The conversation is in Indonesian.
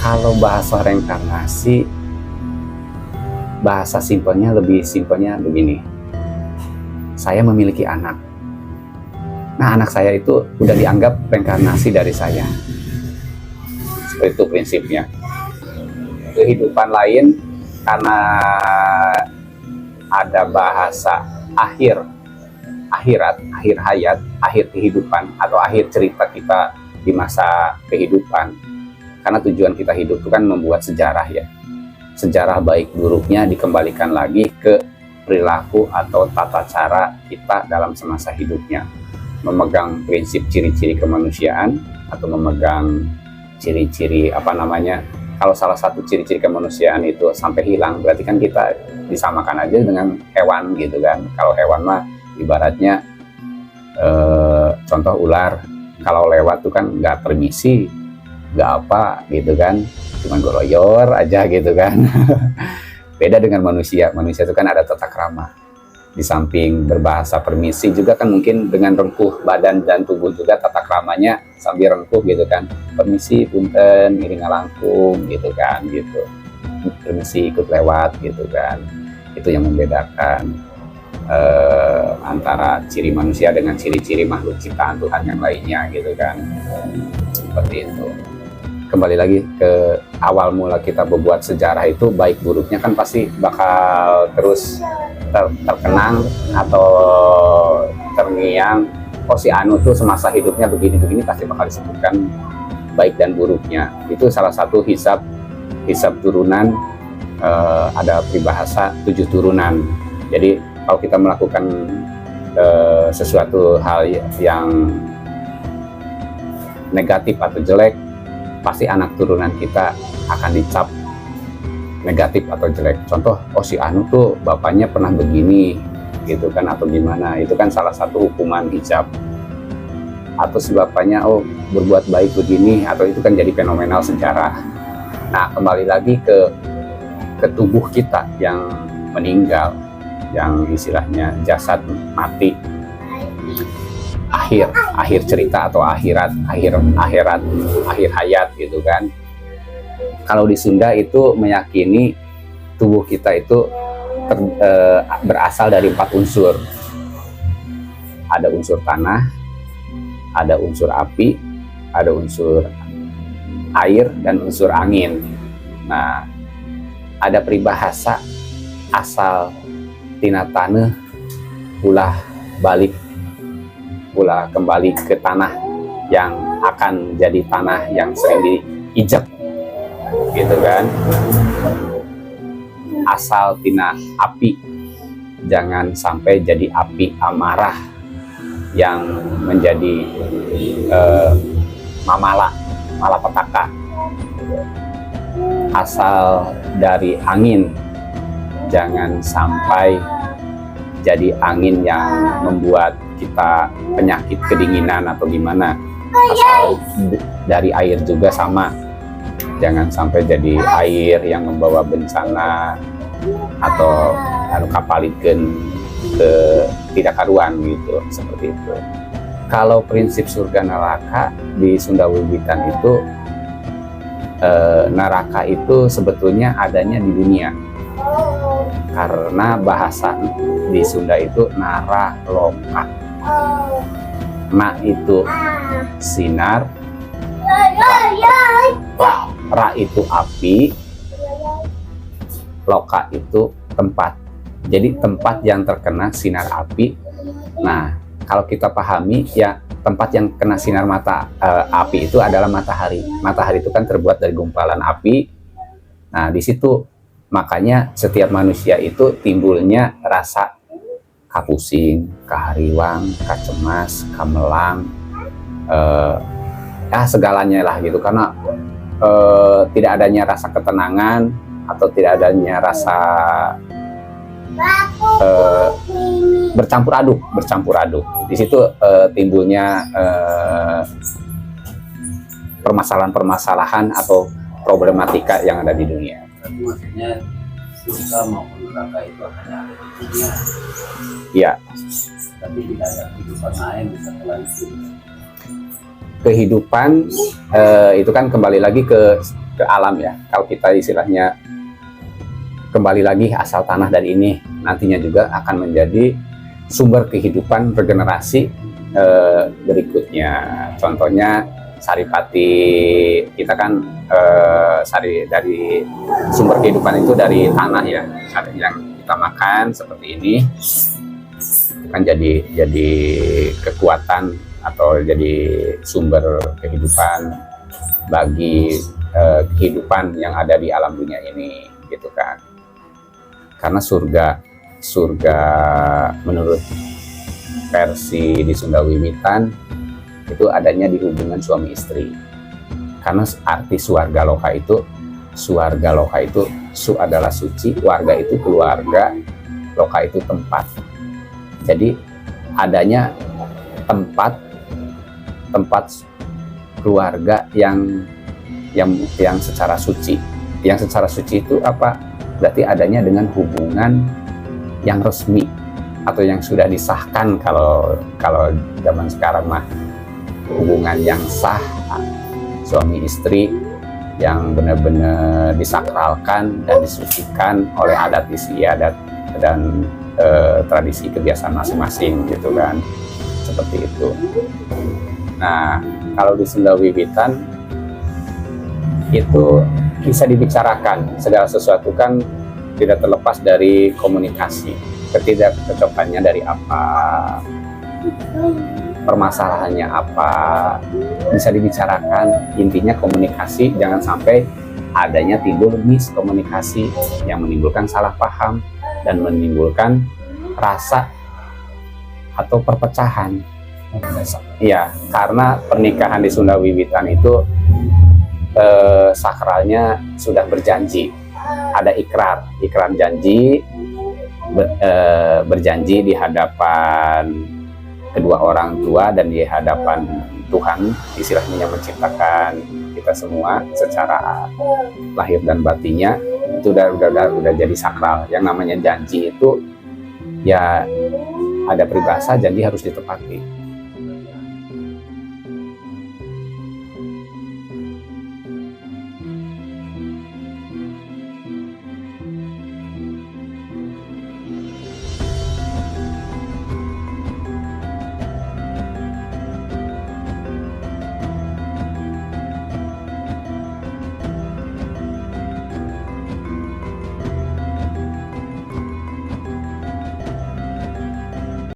Kalau bahasa reinkarnasi, bahasa simpelnya, lebih simpelnya begini. Saya memiliki anak. Nah, anak saya itu udah dianggap reinkarnasi dari saya. Seperti itu prinsipnya. Kehidupan lain, karena ada bahasa akhirat, akhir hayat, akhir kehidupan, atau akhir cerita kita di masa kehidupan. Karena tujuan kita hidup itu kan membuat sejarah ya. Sejarah baik buruknya dikembalikan lagi ke perilaku atau tata cara kita dalam semasa hidupnya. Memegang prinsip ciri-ciri kemanusiaan, atau memegang ciri-ciri kalau salah satu ciri-ciri kemanusiaan itu sampai hilang, berarti kan kita disamakan aja dengan hewan gitu kan. Kalau hewan mah ibaratnya contoh ular, kalau lewat tuh kan nggak permisi, nggak apa gitu kan, cuman goroyor aja gitu kan. Beda dengan manusia itu kan ada tata krama. Di samping berbahasa permisi juga kan mungkin dengan rengkuh badan dan tubuh juga tata kramanya sambil rengkuh gitu kan. Permisi, punten, iring ngalangkung gitu kan, gitu. Permisi, ikut lewat gitu kan. Itu yang membedakan antara ciri manusia dengan ciri-ciri makhluk ciptaan Tuhan yang lainnya gitu kan. Seperti itu. Kembali lagi ke awal mula kita berbuat sejarah itu, baik buruknya kan pasti bakal terus terkenang atau terngiang. Oh, si Anu tuh semasa hidupnya begini-begini, pasti bakal disebutkan baik dan buruknya. Itu salah satu hisab turunan. Ada peribahasa 7 turunan. Jadi kalau kita melakukan sesuatu hal yang negatif atau jelek, pasti anak turunan kita akan dicap negatif atau jelek. Contoh, oh si Anu tuh bapaknya pernah begini gitu kan, atau gimana. Itu kan salah satu hukuman hijab. Atau si bapaknya oh berbuat baik begini, atau itu kan jadi fenomenal sejarah. Nah, kembali lagi ke tubuh kita yang meninggal, yang istilahnya jasad mati, akhir cerita atau akhir hayat gitu kan. Kalau di Sunda itu meyakini tubuh kita itu berasal dari 4 unsur. Ada unsur tanah, ada unsur api, ada unsur air, dan unsur angin. Nah, ada peribahasa asal tina taneuh ulah kembali ke tanah yang akan jadi tanah yang sering diinjak gitu kan. Asal tina api, jangan sampai jadi api amarah yang menjadi malapetaka. Asal dari angin, jangan sampai jadi angin yang membuat kita penyakit kedinginan atau gimana. Asal dari air juga sama, jangan sampai jadi air yang membawa bencana atau kapalikeun ke tidak karuan gitu, seperti itu. Kalau prinsip surga neraka di Sunda Wiwitan itu, neraka itu sebetulnya adanya di dunia, karena bahasa di Sunda itu naraloka. Na itu sinar, ra itu api, loka itu tempat. Jadi tempat yang terkena sinar api. Nah, kalau kita pahami ya, tempat yang kena sinar api itu adalah matahari. Matahari itu kan terbuat dari gumpalan api. Nah, di situ makanya setiap manusia itu timbulnya rasa kapusing, kahariwang, kacemas, kamelang, segalanya lah gitu. Karena tidak adanya rasa ketenangan atau tidak adanya rasa bercampur aduk. Di situ timbulnya permasalahan atau problematika yang ada di dunia. Maksudnya surga maupun neraka itu hanya ada di dunia. Iya. Tapi tidak ada kehidupan lain bisa lanjut. Kehidupan itu kan kembali lagi ke ke alam ya. Kalau kita istilahnya kembali lagi asal tanah dari ini, nantinya juga akan menjadi sumber kehidupan regenerasi berikutnya. Contohnya Saripati, kita kan dari sumber kehidupan itu dari tanah ya, yang kita makan seperti ini, itu kan jadi kekuatan atau jadi sumber kehidupan bagi kehidupan yang ada di alam dunia ini, gitu kan. Karena surga menurut versi di Sunda Wiwitan itu adanya di hubungan suami istri. Karena arti suarga loka itu su adalah suci, warga itu keluarga, loka itu tempat. Jadi adanya tempat keluarga yang secara suci. Yang secara suci itu apa? Berarti adanya dengan hubungan yang resmi atau yang sudah disahkan, kalau zaman sekarang mah hubungan yang sah suami istri yang benar-benar disakralkan dan disucikan oleh adat istiadat dan tradisi kebiasaan masing-masing, gitu kan, seperti itu. Nah, kalau di Sunda Wiwitan itu bisa dibicarakan, segala sesuatu kan tidak terlepas dari komunikasi. Ketidakcocokannya dari apa, permasalahannya apa, bisa dibicarakan. Intinya komunikasi, jangan sampai adanya timbul miskomunikasi yang menimbulkan salah paham dan menimbulkan rasa atau perpecahan. Ya, karena pernikahan di Sunda Wiwitan itu sakralnya sudah berjanji, ada ikrar janji, berjanji di hadapan kedua orang tua dan di hadapan Tuhan, istilahnya yang menciptakan kita semua secara lahir dan batinnya. Itu udah jadi sakral. Yang namanya janji itu ya ada peribahasa, janji harus ditepati.